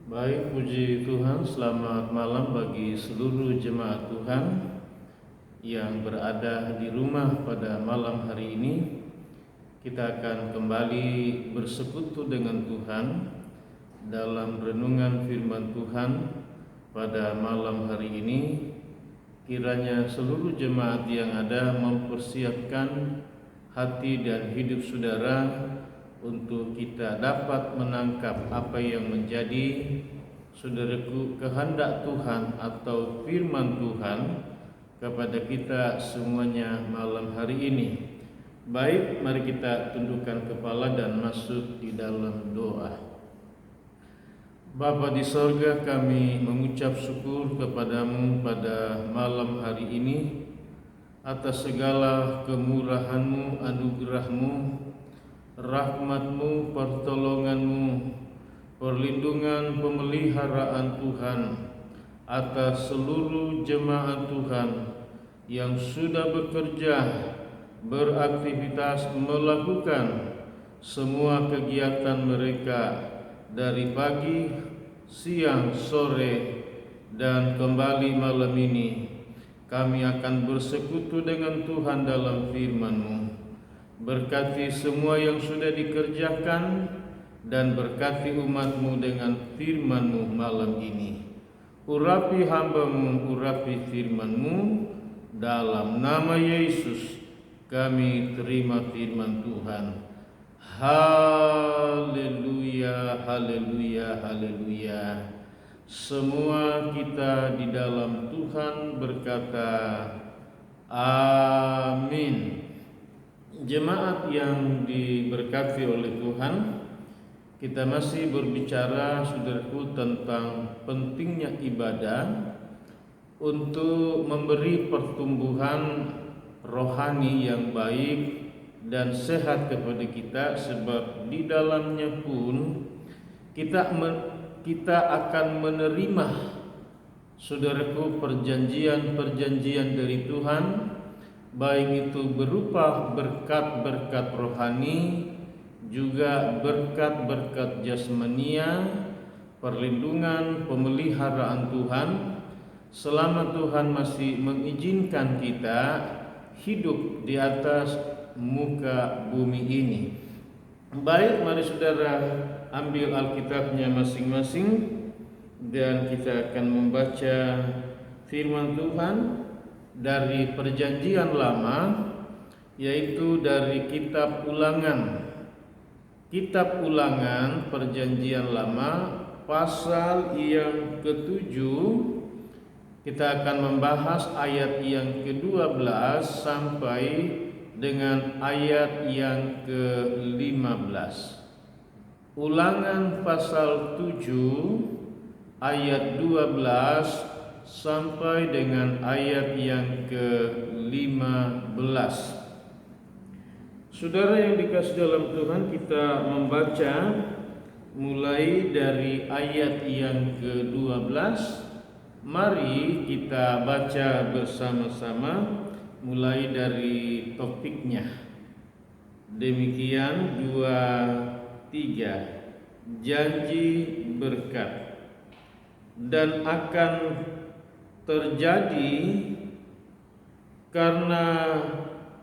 Baik, puji Tuhan, selamat malam bagi seluruh jemaat Tuhan yang berada di rumah pada malam hari ini. Kita akan kembali bersekutu dengan Tuhan dalam renungan firman Tuhan pada malam hari ini. Kiranya seluruh jemaat yang ada mempersiapkan hati dan hidup saudara untuk kita dapat menangkap apa yang menjadi, saudaraku, kehendak Tuhan atau firman Tuhan kepada kita semuanya malam hari ini. Baik, mari kita tundukkan kepala dan masuk di dalam doa. Bapa di sorga, kami mengucap syukur kepadamu pada malam hari ini atas segala kemurahan-Mu, anugerah-Mu, rahmat-Mu, pertolongan-Mu, perlindungan, pemeliharaan Tuhan atas seluruh jemaat Tuhan yang sudah bekerja, beraktivitas, melakukan semua kegiatan mereka dari pagi, siang, sore, dan kembali malam ini. Kami akan bersekutu dengan Tuhan dalam firman-Mu. Berkati semua yang sudah dikerjakan dan berkati umat-Mu dengan firman-Mu malam ini. Urapi hamba-Mu, urapi firman-Mu, dalam nama Yesus kami terima firman Tuhan. Haleluya, haleluya, haleluya. Semua kita di dalam Tuhan berkata amin. Jemaat yang diberkati oleh Tuhan, kita masih berbicara, saudaraku, tentang pentingnya ibadah untuk memberi pertumbuhan rohani yang baik dan sehat kepada kita, sebab di dalamnya pun kita akan menerima, saudaraku, perjanjian-perjanjian dari Tuhan, baik itu berupa berkat-berkat rohani, juga berkat-berkat jasmania, perlindungan, pemeliharaan Tuhan, selama Tuhan masih mengizinkan kita hidup di atas muka bumi ini. Baik, mari saudara ambil Alkitabnya masing-masing dan kita akan membaca firman Tuhan dari Perjanjian Lama, yaitu dari Kitab Ulangan. Kitab Ulangan Perjanjian Lama pasal yang ke-7. Kita akan membahas ayat yang ke-12 sampai dengan ayat yang ke-15. Ulangan pasal 7 ayat 12 sampai dengan ayat yang ke-15. Saudara yang dikasihi dalam Tuhan, kita membaca mulai dari ayat yang ke-12. Mari kita baca bersama-sama mulai dari topiknya. Demikian 2, 3. Janji berkat. Dan akan terjadi karena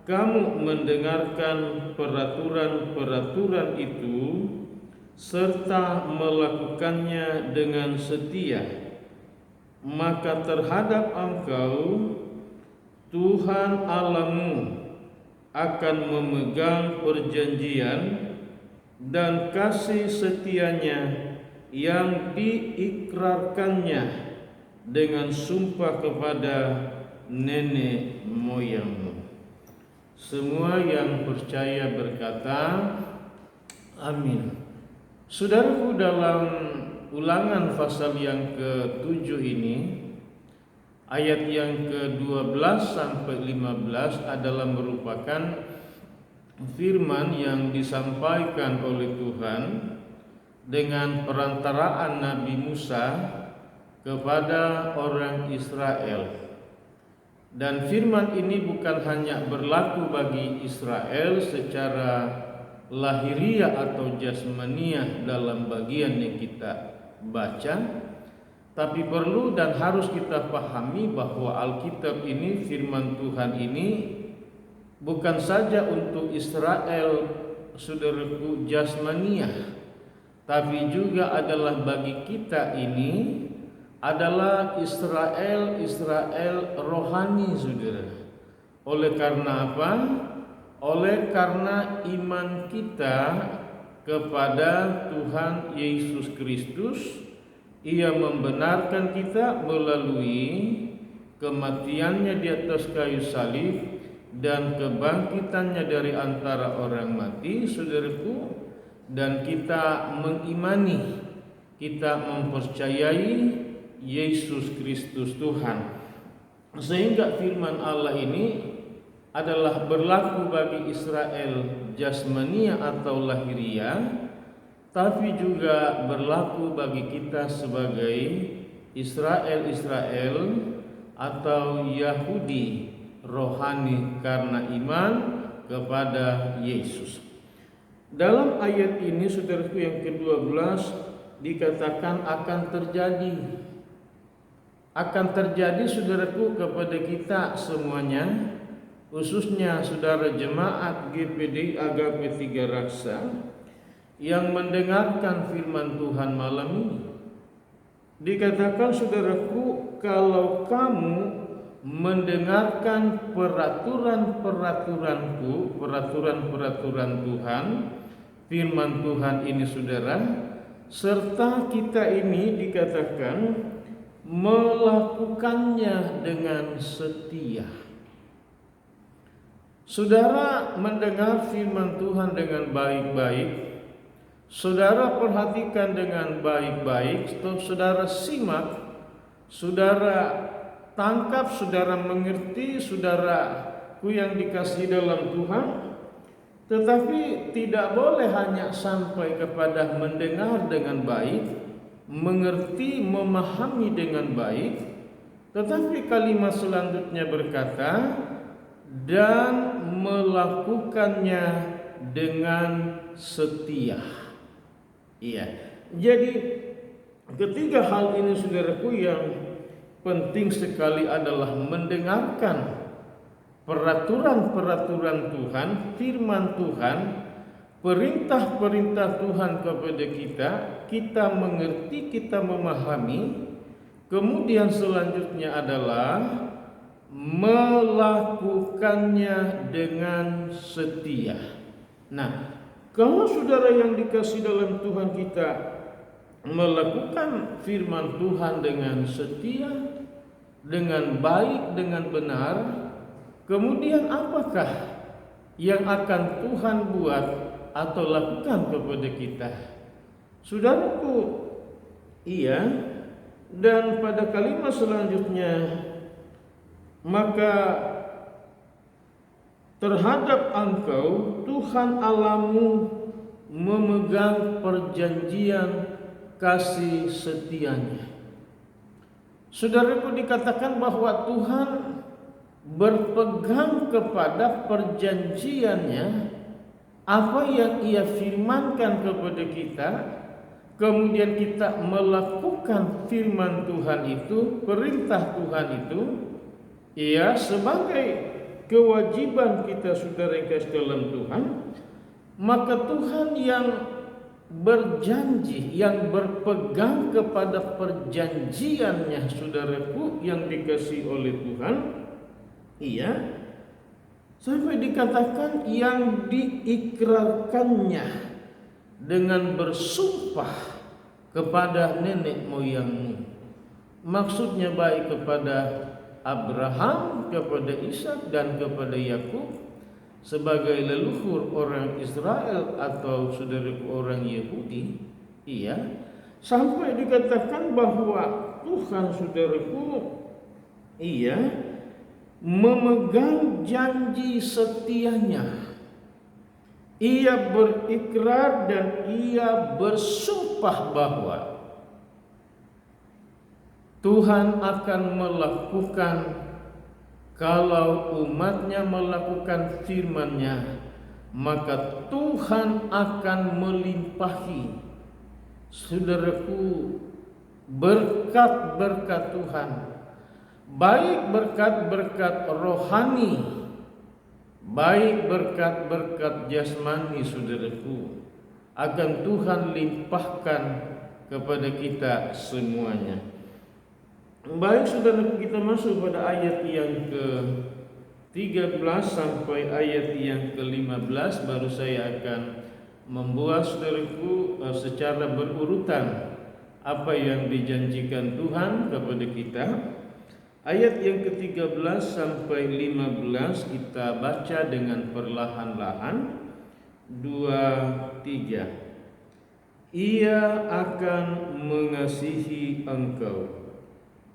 kamu mendengarkan peraturan-peraturan itu serta melakukannya dengan setia, maka terhadap engkau Tuhan Allahmu akan memegang perjanjian dan kasih setianya yang diikrarkannya dengan sumpah kepada nenek moyangmu. Semua yang percaya berkata amin. Saudaraku, dalam Ulangan pasal yang ke-7 ini, ayat yang ke-12 sampai 15 adalah merupakan firman yang disampaikan oleh Tuhan dengan perantaraan Nabi Musa kepada orang Israel. Dan firman ini bukan hanya berlaku bagi Israel secara lahiriah atau jasmaniah dalam bagian yang kita baca, tapi perlu dan harus kita pahami bahwa Alkitab ini, firman Tuhan ini bukan saja untuk Israel, saudaraku, jasmaniah, tapi juga adalah bagi kita ini adalah Israel rohani, saudara. Oleh karena apa? Oleh karena iman kita kepada Tuhan Yesus Kristus, Ia membenarkan kita melalui kematiannya di atas kayu salib dan kebangkitannya dari antara orang mati, saudaraku, dan kita mengimani, kita mempercayai Yesus Kristus Tuhan. Sehingga firman Allah ini adalah berlaku bagi Israel jasmania atau lahiriah, tapi juga berlaku bagi kita sebagai Israel atau Yahudi rohani karena iman kepada Yesus. Dalam ayat ini, saudaraku, yang ke-12 dikatakan akan terjadi, saudaraku, kepada kita semuanya, khususnya saudara jemaat GPD Agape Tiga Raksa yang mendengarkan firman Tuhan malam ini. Dikatakan, saudaraku, kalau kamu mendengarkan peraturan-peraturanku, peraturan-peraturan Tuhan, firman Tuhan ini, saudara, serta kita ini dikatakan melakukannya dengan setia. Saudara mendengar firman Tuhan dengan baik-baik, saudara perhatikan dengan baik-baik, saudara simak, saudara tangkap, saudara mengerti, saudaraku yang dikasihi dalam Tuhan. Tetapi tidak boleh hanya sampai kepada mendengar dengan baik, mengerti, memahami dengan baik, tetapi kalimat selanjutnya berkata, dan melakukannya dengan setia. Iya. Jadi ketiga hal ini, saudaraku, yang penting sekali adalah mendengarkan peraturan-peraturan Tuhan, firman Tuhan, perintah-perintah Tuhan kepada kita mengerti, kita memahami. Kemudian selanjutnya adalah melakukannya dengan setia. Nah, kalau saudara yang dikasihi dalam Tuhan, kita melakukan firman Tuhan dengan setia, dengan baik, dengan benar, kemudian apakah yang akan Tuhan buat atau lakukan kepada kita? Saudaraku, iya. Dan pada kalimat selanjutnya, maka terhadap engkau Tuhan Allahmu memegang perjanjian kasih setianya. Saudaraku, dikatakan bahwa Tuhan berpegang kepada perjanjiannya, apa yang Ia firmankan kepada kita, kemudian kita melakukan firman Tuhan itu, perintah Tuhan itu, ya, sebagai kewajiban kita, saudara yang kasih dalam Tuhan. Maka Tuhan yang berjanji, yang berpegang kepada perjanjiannya, saudaraku yang dikasihi oleh Tuhan, iya, sampai dikatakan yang diikrarkannya dengan bersumpah kepada nenek moyangmu. Maksudnya baik kepada Abraham, kepada Ishak, dan kepada Yakub sebagai leluhur orang Israel atau saudaraku orang Yahudi. Iya, sampai dikatakan bahwa Tuhan, saudaraku, iya, memegang janji setianya. Ia berikrar dan ia bersumpah bahwa Tuhan akan melakukan, kalau umatnya melakukan firman-Nya, maka Tuhan akan melimpahi, saudaraku, berkat-berkat Tuhan, baik berkat-berkat rohani, baik berkat-berkat jasmani, saudaraku, akan Tuhan limpahkan kepada kita semuanya. Baik saudaraku, kita masuk pada ayat yang ke-13 sampai ayat yang ke-15. Baru saya akan membuat saudaraku secara berurutan apa yang dijanjikan Tuhan kepada kita. Ayat yang ke-13 sampai 15 kita baca dengan perlahan-lahan. 2, 3. Ia akan mengasihi engkau,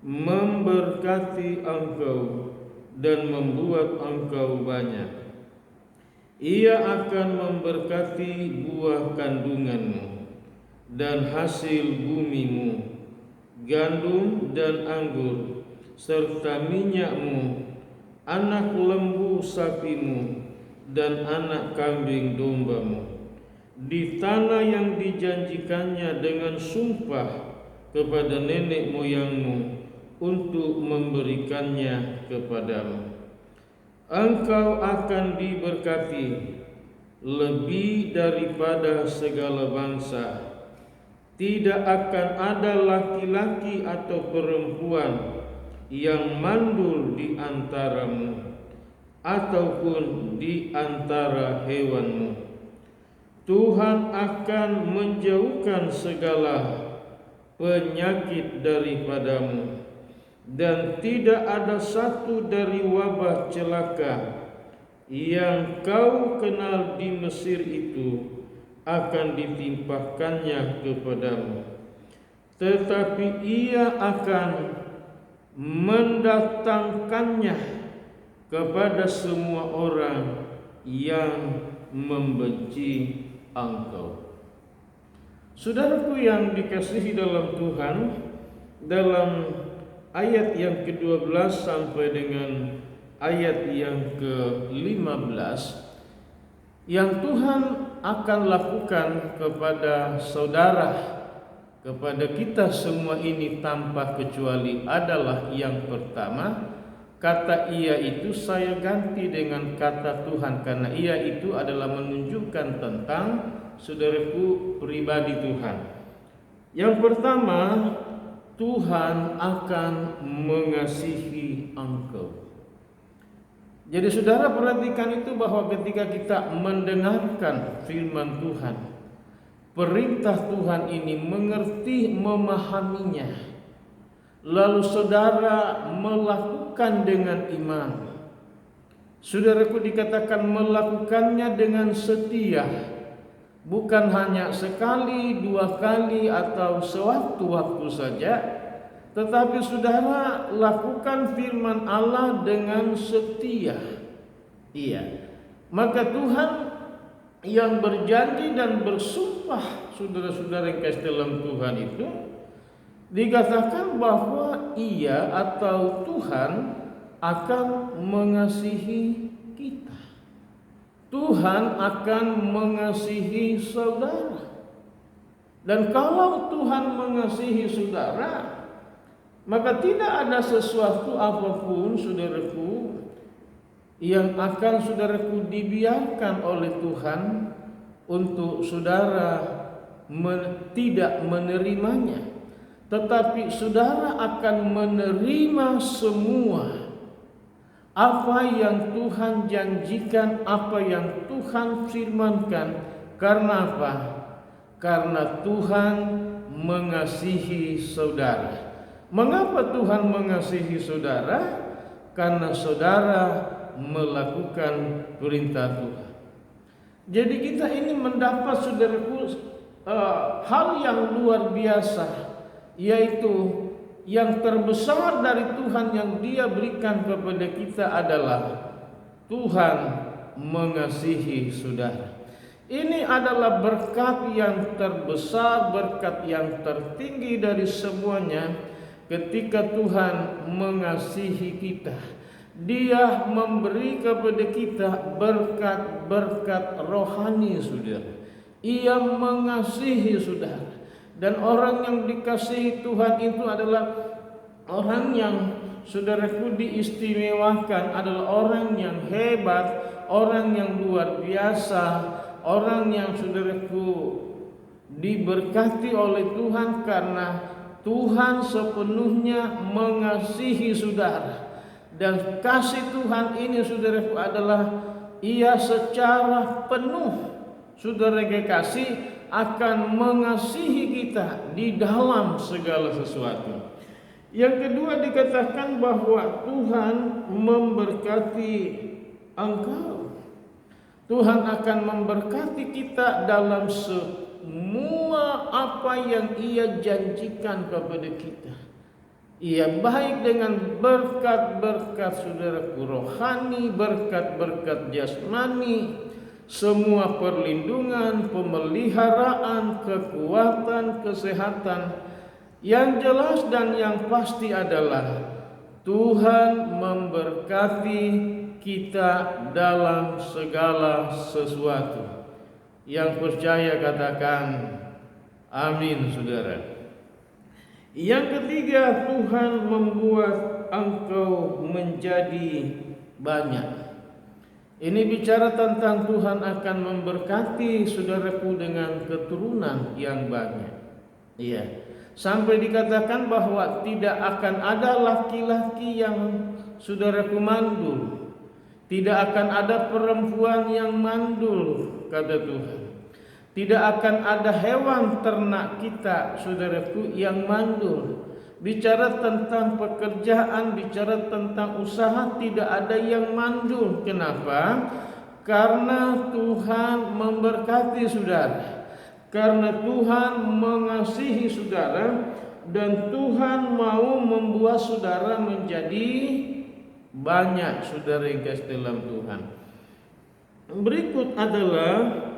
memberkati engkau, dan membuat engkau banyak. Ia akan memberkati buah kandunganmu dan hasil bumimu, gandum dan anggur, serta minyakmu, anak lembu sapimu, dan anak kambing dombamu, di tanah yang dijanjikannya dengan sumpah kepada nenek moyangmu untuk memberikannya kepadamu. Engkau akan diberkati lebih daripada segala bangsa. Tidak akan ada laki-laki atau perempuan yang mandul di antaramu ataupun di antara hewanmu. Tuhan akan menjauhkan segala penyakit daripadamu, dan tidak ada satu dari wabah celaka yang kau kenal di Mesir itu akan ditimpakannya kepadamu. Tetapi ia akan mendatangkannya kepada semua orang yang membenci engkau. Saudaraku yang dikasihi dalam Tuhan, dalam ayat yang ke-12 sampai dengan ayat yang ke-15, yang Tuhan akan lakukan kepada saudara, kepada kita semua ini tanpa kecuali adalah yang pertama, kata ia itu saya ganti dengan kata Tuhan, karena ia itu adalah menunjukkan tentang saudaraku pribadi Tuhan. Yang pertama, Tuhan akan mengasihi engkau. Jadi saudara perhatikan itu bahwa ketika kita mendengarkan firman Tuhan, perintah Tuhan ini mengerti, memahaminya, lalu saudara melakukan dengan iman. Saudaraku, dikatakan melakukannya dengan setia, bukan hanya sekali, dua kali, atau sewaktu-waktu saja, tetapi saudara lakukan firman Allah dengan setia. Iya. Maka Tuhan yang berjanji dan bersumpah, saudara-saudara yang kasih dalam Tuhan itu, dikatakan bahwa ia atau Tuhan akan mengasihi kita. Tuhan akan mengasihi saudara. Dan kalau Tuhan mengasihi saudara, maka tidak ada sesuatu apapun, saudaraku, yang akan saudaraku dibiarkan oleh Tuhan untuk saudara tidak menerimanya. Tetapi saudara akan menerima semua apa yang Tuhan janjikan, apa yang Tuhan firmankan. Karena apa? Karena Tuhan mengasihi saudara. Mengapa Tuhan mengasihi saudara? Karena saudara melakukan perintah Tuhan. Jadi kita ini mendapat, saudaraku, hal yang luar biasa, yaitu yang terbesar dari Tuhan yang Dia berikan kepada kita adalah Tuhan mengasihi saudara. Ini adalah berkat yang terbesar, berkat yang tertinggi dari semuanya. Ketika Tuhan mengasihi kita, Dia memberi kepada kita berkat-berkat rohani, saudara. Ia mengasihi saudara. Dan orang yang dikasihi Tuhan itu adalah orang yang saudaraku diistimewakan, adalah orang yang hebat, orang yang luar biasa, orang yang saudaraku diberkati oleh Tuhan karena Tuhan sepenuhnya mengasihi saudara. Dan kasih Tuhan ini saudaraku adalah ia secara penuh saudara kekasih akan mengasihi kita di dalam segala sesuatu. Yang kedua dikatakan bahwa Tuhan memberkati engkau. Tuhan akan memberkati kita dalam semua apa yang ia janjikan kepada kita. Ia baik dengan berkat-berkat saudaraku rohani, berkat-berkat jasmani, semua perlindungan, pemeliharaan, kekuatan, kesehatan. Yang jelas dan yang pasti adalah Tuhan memberkati kita dalam segala sesuatu. Yang percaya katakan amin, saudara. Yang ketiga, Tuhan membuat engkau menjadi banyak. Ini bicara tentang Tuhan akan memberkati saudaraku dengan keturunan yang banyak. Iya. Sampai dikatakan bahwa tidak akan ada laki-laki yang saudaraku mandul. Tidak akan ada perempuan yang mandul, kata Tuhan. Tidak akan ada hewan ternak kita, saudaraku, yang mandul. Bicara tentang pekerjaan, bicara tentang usaha, tidak ada yang mandul. Kenapa? Karena Tuhan memberkati saudara. Karena Tuhan mengasihi saudara. Dan Tuhan mau membuat saudara menjadi banyak, saudara yang kasih dalam Tuhan. Berikut adalah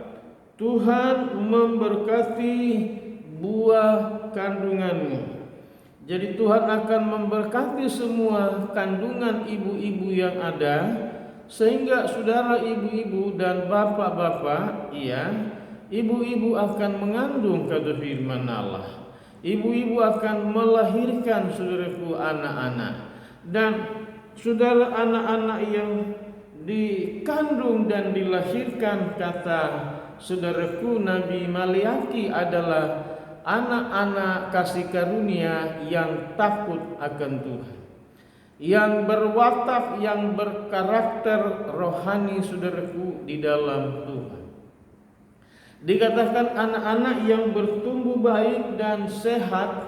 Tuhan memberkati buah kandunganmu. Jadi Tuhan akan memberkati semua kandungan ibu-ibu yang ada, sehingga saudara ibu-ibu dan bapak-bapak, ibu-ibu akan mengandung, kata firman Allah. Ibu-ibu akan melahirkan saudaraku anak-anak. Dan saudara anak-anak yang dikandung dan dilahirkan, kata saudaraku Nabi Maliaki, adalah anak-anak kasih karunia yang takut akan Tuhan, yang berwatak, yang berkarakter rohani saudaraku di dalam Tuhan. Dikatakan anak-anak yang bertumbuh baik dan sehat,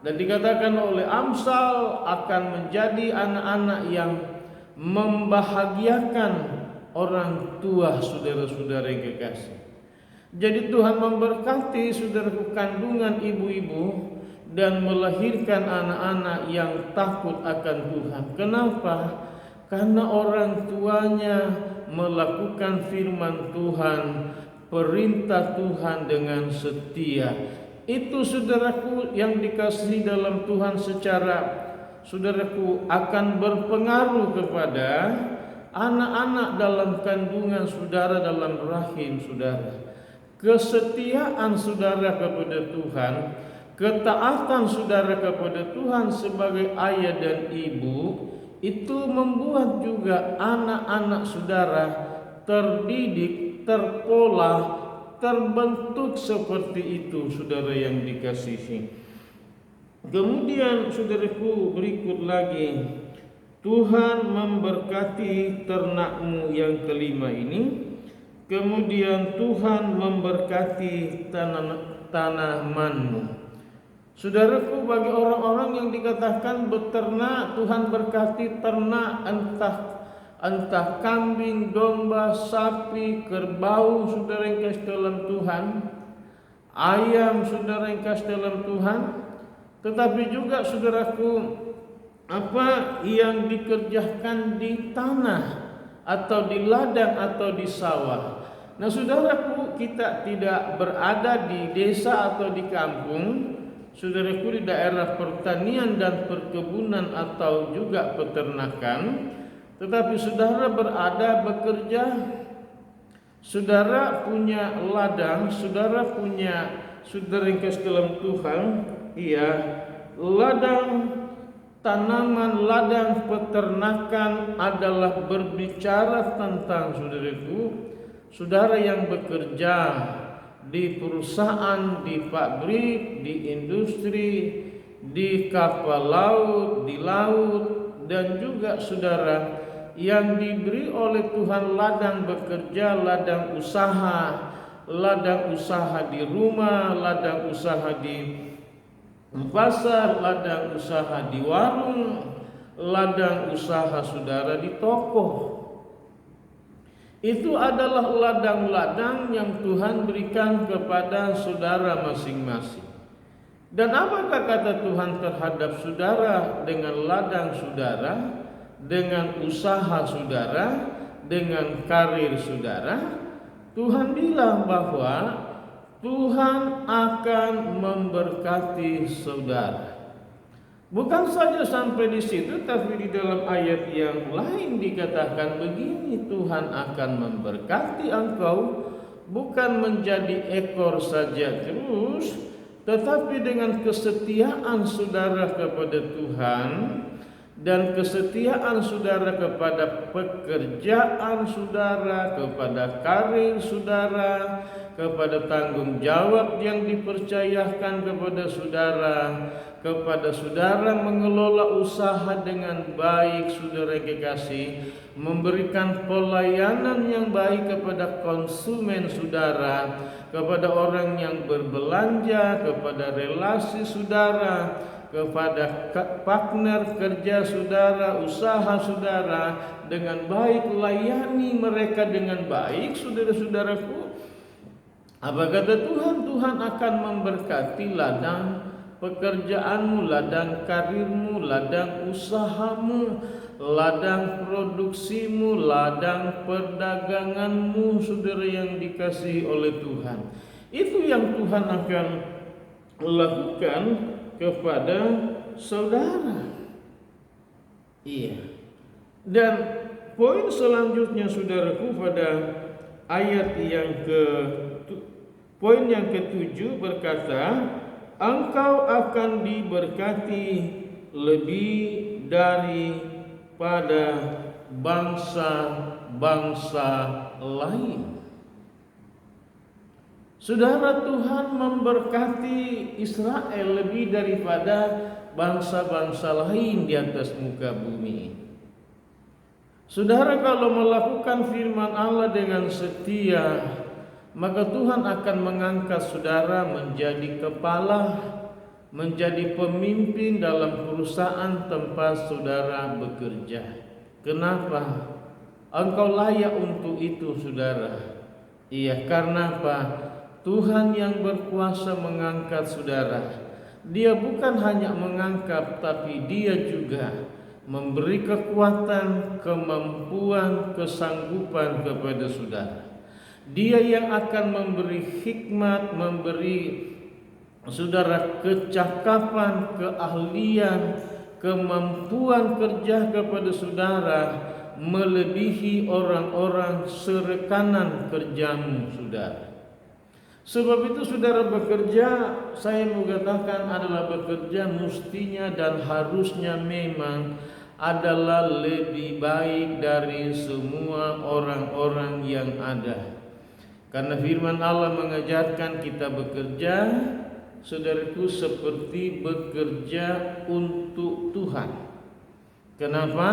dan dikatakan oleh Amsal akan menjadi anak-anak yang membahagiakan orang tua, saudara-saudara yang kekasih. Jadi Tuhan memberkati saudaraku kandungan ibu-ibu dan melahirkan anak-anak yang takut akan Tuhan. Kenapa? Karena orang tuanya melakukan firman Tuhan, perintah Tuhan dengan setia. Itu saudaraku yang dikasihi dalam Tuhan, secara saudaraku akan berpengaruh kepada anak-anak dalam kandungan saudara, dalam rahim saudara. Kesetiaan saudara kepada Tuhan, ketaatan saudara kepada Tuhan sebagai ayah dan ibu, itu membuat juga anak-anak saudara terdidik, terpola, terbentuk seperti itu, saudara yang dikasihi. Kemudian saudaraku berikut lagi, Tuhan memberkati ternakmu yang kelima ini. Kemudian Tuhan memberkati tanamanmu. Saudaraku, bagi orang-orang yang dikatakan beternak, Tuhan berkati ternak, entah kambing, domba, sapi, kerbau, saudara yang kasih dalam Tuhan, ayam, saudara yang kasih dalam Tuhan. Tetapi juga saudaraku, apa yang dikerjakan di tanah atau di ladang atau di sawah. Nah saudaraku, kita tidak berada di desa atau di kampung, saudaraku, di daerah pertanian dan perkebunan atau juga peternakan, tetapi saudara berada bekerja, saudara punya ladang, saudara punya saudara yang kasih dalam Tuhan, ladang tanaman, ladang peternakan adalah berbicara tentang saudara yang bekerja di perusahaan, di pabrik, di industri, di kapal laut, di laut, dan juga saudara yang diberi oleh Tuhan ladang bekerja, ladang usaha di rumah, ladang usaha di pasar, ladang usaha di warung, ladang usaha saudara di toko. Itu adalah ladang-ladang yang Tuhan berikan kepada saudara masing-masing. Dan apakah kata Tuhan terhadap saudara dengan ladang saudara, dengan usaha saudara, dengan karir saudara? Tuhan bilang bahwa Tuhan akan memberkati saudara. Bukan saja sampai di situ, tapi di dalam ayat yang lain dikatakan begini, Tuhan akan memberkati engkau bukan menjadi ekor saja terus, tetapi dengan kesetiaan saudara kepada Tuhan dan kesetiaan saudara kepada pekerjaan saudara, kepada karir saudara, kepada tanggung jawab yang dipercayakan kepada saudara mengelola usaha dengan baik, saudara kekasih, memberikan pelayanan yang baik kepada konsumen saudara, kepada orang yang berbelanja, kepada relasi saudara, kepada partner kerja saudara, usaha saudara dengan baik, layani mereka dengan baik, saudara-saudaraku. Apa kata Tuhan? Tuhan akan memberkati ladang pekerjaanmu, ladang karirmu, ladang usahamu, ladang produksimu, ladang perdaganganmu, saudara yang dikasihi oleh Tuhan. Itu yang Tuhan akan lakukan kepada saudara. Dan poin selanjutnya saudaraku pada ayat poin yang ke-7 berkata, engkau akan diberkati lebih daripada bangsa-bangsa lain. Saudara, Tuhan memberkati Israel lebih daripada bangsa-bangsa lain di atas muka bumi. Saudara, kalau melakukan firman Allah dengan setia, maka Tuhan akan mengangkat saudara menjadi kepala, menjadi pemimpin dalam perusahaan tempat saudara bekerja. Kenapa? Engkau layak untuk itu, saudara. Karena apa? Tuhan yang berkuasa mengangkat saudara. Dia bukan hanya mengangkat, tapi Dia juga memberi kekuatan, kemampuan, kesanggupan kepada saudara. Dia yang akan memberi hikmat, memberi saudara kecakapan, keahlian, kemampuan kerja kepada saudara melebihi orang-orang serekanan kerjamu, saudara. Sebab itu saudara bekerja, saya mau katakan adalah bekerja mestinya dan harusnya memang adalah lebih baik dari semua orang-orang yang ada. Karena firman Allah mengajarkan kita bekerja, saudaraku, seperti bekerja untuk Tuhan. Kenapa?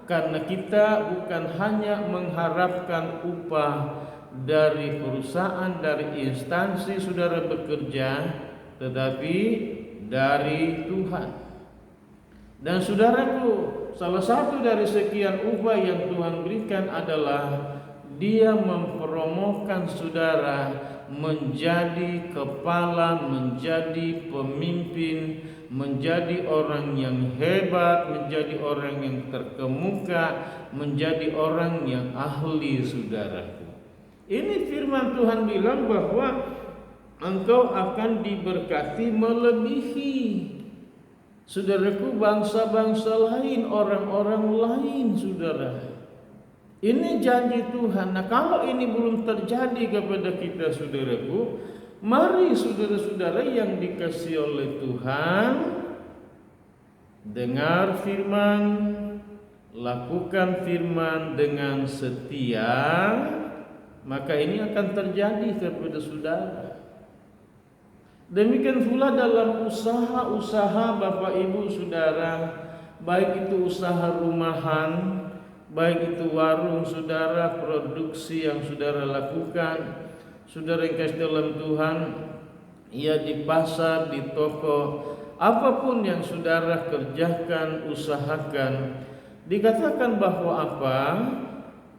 Karena kita bukan hanya mengharapkan upah dari perusahaan, dari instansi saudara bekerja, tetapi dari Tuhan. Dan saudaraku, salah satu dari sekian upah yang Tuhan berikan adalah Dia mempromokan saudara menjadi kepala, menjadi pemimpin, menjadi orang yang hebat, menjadi orang yang terkemuka, menjadi orang yang ahli, saudaraku. Ini firman Tuhan bilang bahwa engkau akan diberkati melebihi, saudaraku, bangsa-bangsa lain, orang-orang lain, saudara. Ini janji Tuhan. Nah, kalau ini belum terjadi kepada kita, saudaraku, Mari saudara-saudara yang dikasihi oleh Tuhan, dengar firman, lakukan firman dengan setia, maka ini akan terjadi kepada saudara. Demikian pula dalam usaha-usaha Bapak Ibu Saudara, baik itu usaha rumahan, baik itu warung saudara, produksi yang saudara lakukan, saudara yang kasih dalam Tuhan, ya di pasar, di toko, apapun yang saudara kerjakan, usahakan, dikatakan bahwa apa?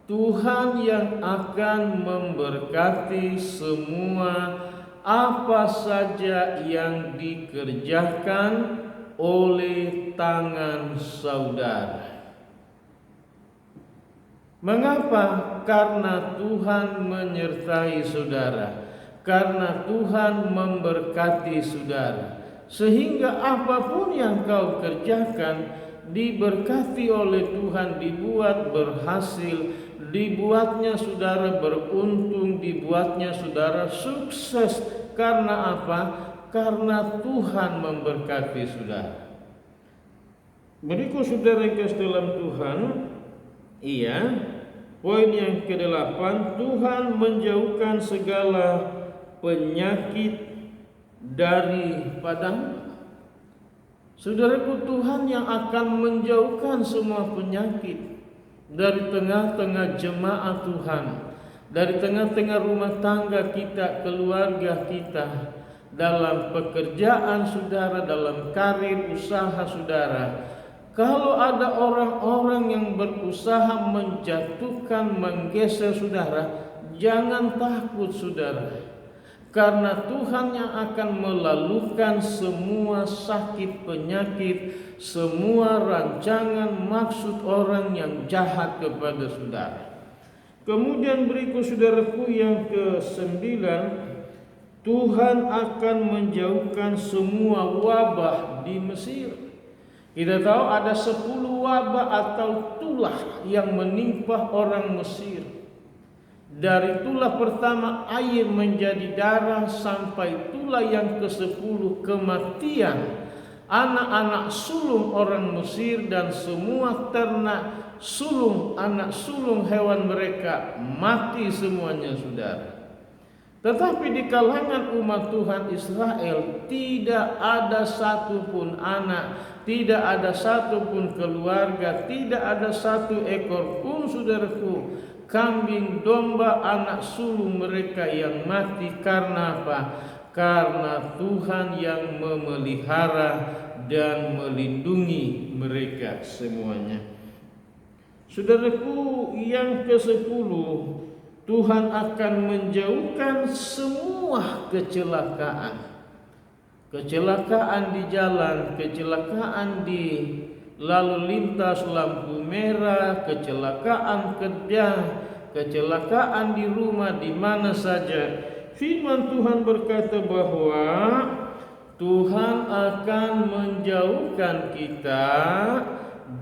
Tuhan yang akan memberkati semua apa saja yang dikerjakan oleh tangan saudara. Mengapa? Karena Tuhan menyertai saudara, karena Tuhan memberkati saudara, sehingga apapun yang kau kerjakan diberkati oleh Tuhan, dibuat berhasil, dibuatnya saudara beruntung, dibuatnya saudara sukses. Karena apa? Karena Tuhan memberkati saudara. Berikut saudara yang kasih dalam Tuhan, iya, poin yang ke-8, Tuhan menjauhkan segala penyakit daripadamu. Saudaraku, Tuhan yang akan menjauhkan semua penyakit dari tengah-tengah jemaat Tuhan, dari tengah-tengah rumah tangga kita, keluarga kita, dalam pekerjaan saudara, dalam karir usaha saudara. Kalau ada orang-orang yang berusaha menjatuhkan, menggeser saudara, jangan takut saudara. Karena Tuhan yang akan melalukan semua sakit penyakit, semua rancangan maksud orang yang jahat kepada saudara. Kemudian berikut saudaraku yang ke-9, Tuhan akan menjauhkan semua wabah di Mesir. Kita tahu ada 10 wabah atau tulah yang menimpa orang Mesir. Dari tulah pertama air menjadi darah, sampai tulah yang ke-10 kematian anak-anak sulung orang Mesir dan semua ternak sulung, anak sulung hewan mereka mati semuanya saudara. Tetapi di kalangan umat Tuhan Israel tidak ada satupun anak, tidak ada satupun keluarga, tidak ada satu ekor pun saudaraku kambing, domba, anak sulung mereka yang mati. Karena apa? Karena Tuhan yang memelihara dan melindungi mereka semuanya. Saudaraku yang ke-10, Tuhan akan menjauhkan semua kecelakaan. Kecelakaan di jalan, kecelakaan di lalu lintas lampu merah, kecelakaan kerja, kecelakaan di rumah, di mana saja. Firman Tuhan berkata bahwa Tuhan akan menjauhkan kita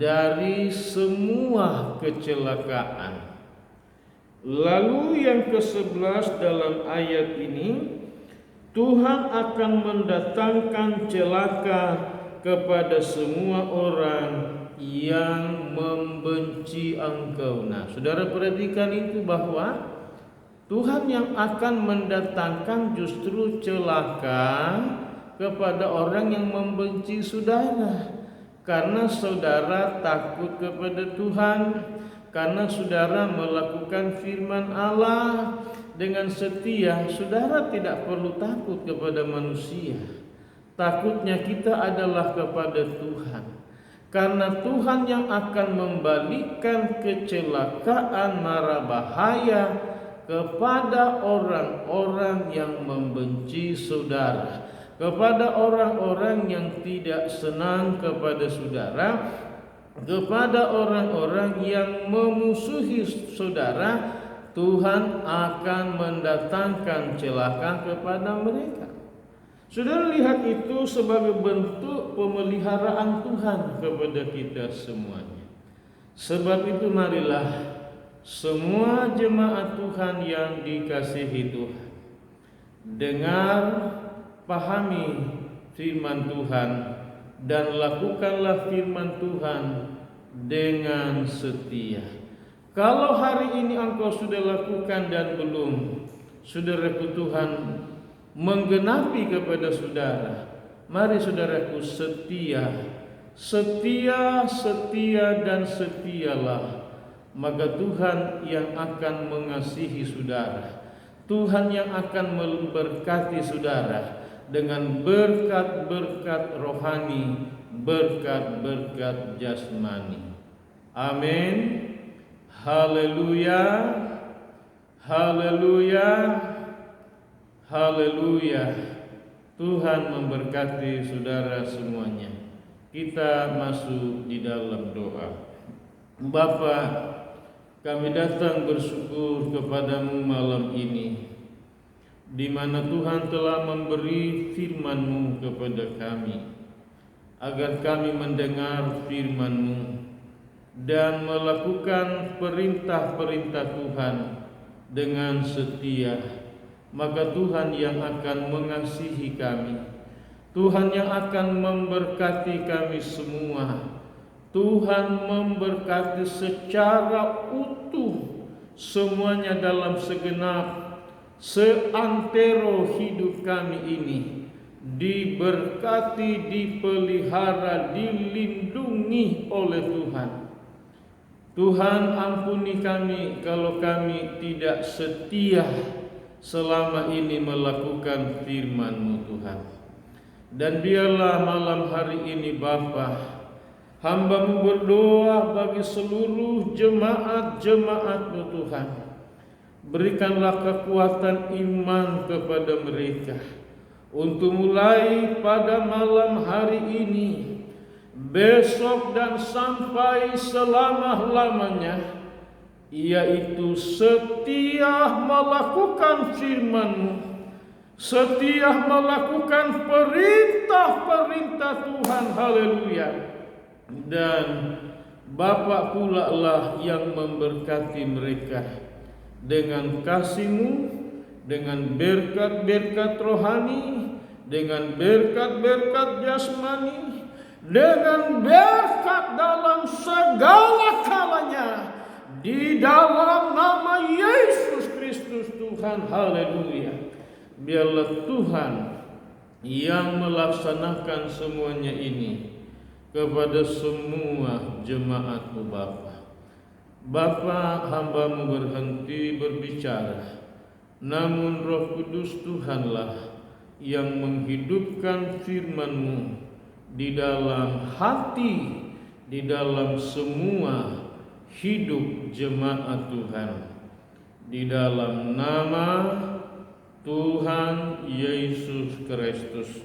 dari semua kecelakaan. Lalu yang ke-11 dalam ayat ini, Tuhan akan mendatangkan celaka kepada semua orang yang membenci engkau. Nah, saudara perhatikan itu bahwa Tuhan yang akan mendatangkan justru celaka kepada orang yang membenci saudara. Karena saudara takut kepada Tuhan, karena saudara melakukan firman Allah dengan setia, saudara tidak perlu takut kepada manusia. Takutnya kita adalah kepada Tuhan. Karena Tuhan yang akan membalikkan kecelakaan mara bahaya kepada orang-orang yang membenci saudara, kepada orang-orang yang tidak senang kepada saudara, kepada orang-orang yang memusuhi saudara. Tuhan akan mendatangkan celaka kepada mereka. Saudara lihat itu sebagai bentuk pemeliharaan Tuhan kepada kita semuanya. Sebab itu marilah semua jemaat Tuhan yang dikasihi Tuhan, dengar, pahami firman Tuhan, dan lakukanlah firman Tuhan dengan setia. Kalau hari ini engkau sudah lakukan dan belum, saudaraku, Tuhan menggenapi kepada saudara. Mari saudaraku, setia, dan setialah. Maka Tuhan yang akan mengasihi saudara, Tuhan yang akan memberkati saudara dengan berkat-berkat rohani, berkat-berkat jasmani. Amin. Haleluya. Haleluya. Haleluya. Tuhan memberkati saudara semuanya. Kita masuk di dalam doa. Bapa, kami datang bersyukur kepadamu malam ini, di mana Tuhan telah memberi firman-Mu kepada kami, agar kami mendengar firman-Mu dan melakukan perintah-perintah Tuhan dengan setia. Maka Tuhan yang akan mengasihi kami, Tuhan yang akan memberkati kami semua, Tuhan memberkati secara utuh semuanya dalam segenap seantero hidup kami ini, diberkati, dipelihara, dilindungi oleh Tuhan. Tuhan, ampuni kami kalau kami tidak setia selama ini melakukan firman-Mu, Tuhan. Dan biarlah malam hari ini Bapa, hamba-Mu berdoa bagi seluruh jemaat-jemaat-Mu, Tuhan. Berikanlah kekuatan iman kepada mereka untuk mulai pada malam hari ini, besok dan sampai selama-lamanya, yaitu setia melakukan firman-Mu, setia melakukan perintah-perintah Tuhan. Haleluya. Dan Bapa pula lah yang memberkati mereka dengan kasih-Mu, dengan berkat-berkat rohani, dengan berkat-berkat jasmani, dengan berkat dalam segala kalanya, di dalam nama Yesus Kristus Tuhan. Haleluya. Biarlah Tuhan yang melaksanakan semuanya ini kepada semua jemaat-Mu, Bapa. Bapa, hamba-Mu berhenti berbicara, namun Roh Kudus Tuhanlah yang menghidupkan firman-Mu di dalam hati, di dalam semua hidup jemaat Tuhan. Di dalam nama Tuhan Yesus Kristus,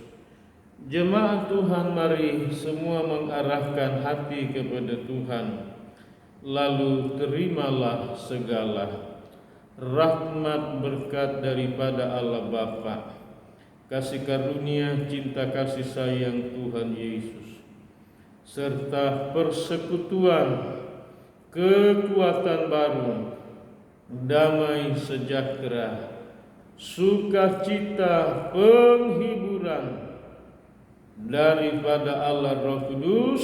jemaat Tuhan, mari semua mengarahkan hati kepada Tuhan, lalu terimalah segala rahmat berkat daripada Allah Bapa, kasih karunia, cinta kasih sayang Tuhan Yesus, serta persekutuan, kekuatan baru, damai sejahtera, sukacita, penghiburan daripada Allah Roh Kudus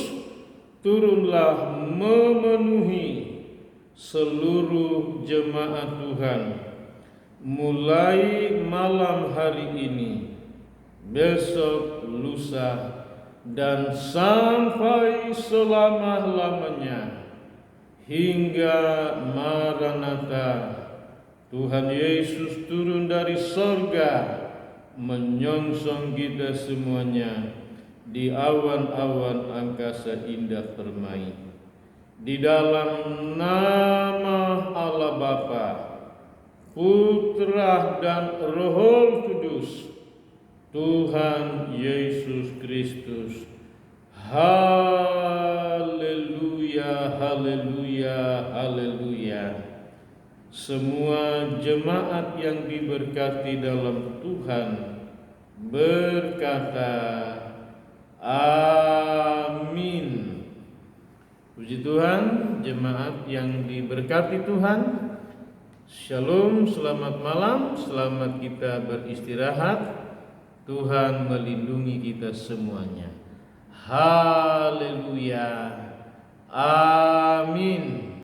turunlah memenuhi seluruh jemaat Tuhan mulai malam hari ini, besok, lusa, dan sampai selama-lamanya hingga Maranatha. Tuhan Yesus turun dari sorga menyongsong kita semuanya di awan-awan angkasa indah permai. Di dalam nama Allah Bapa, Putra dan Roh Kudus, Tuhan Yesus Kristus. Haleluya, haleluya, haleluya. Semua jemaat yang diberkati dalam Tuhan berkata amin. Puji Tuhan, jemaat yang diberkati Tuhan, Shalom, selamat malam, selamat kita beristirahat. Tuhan melindungi kita semuanya. Haleluya. Amin.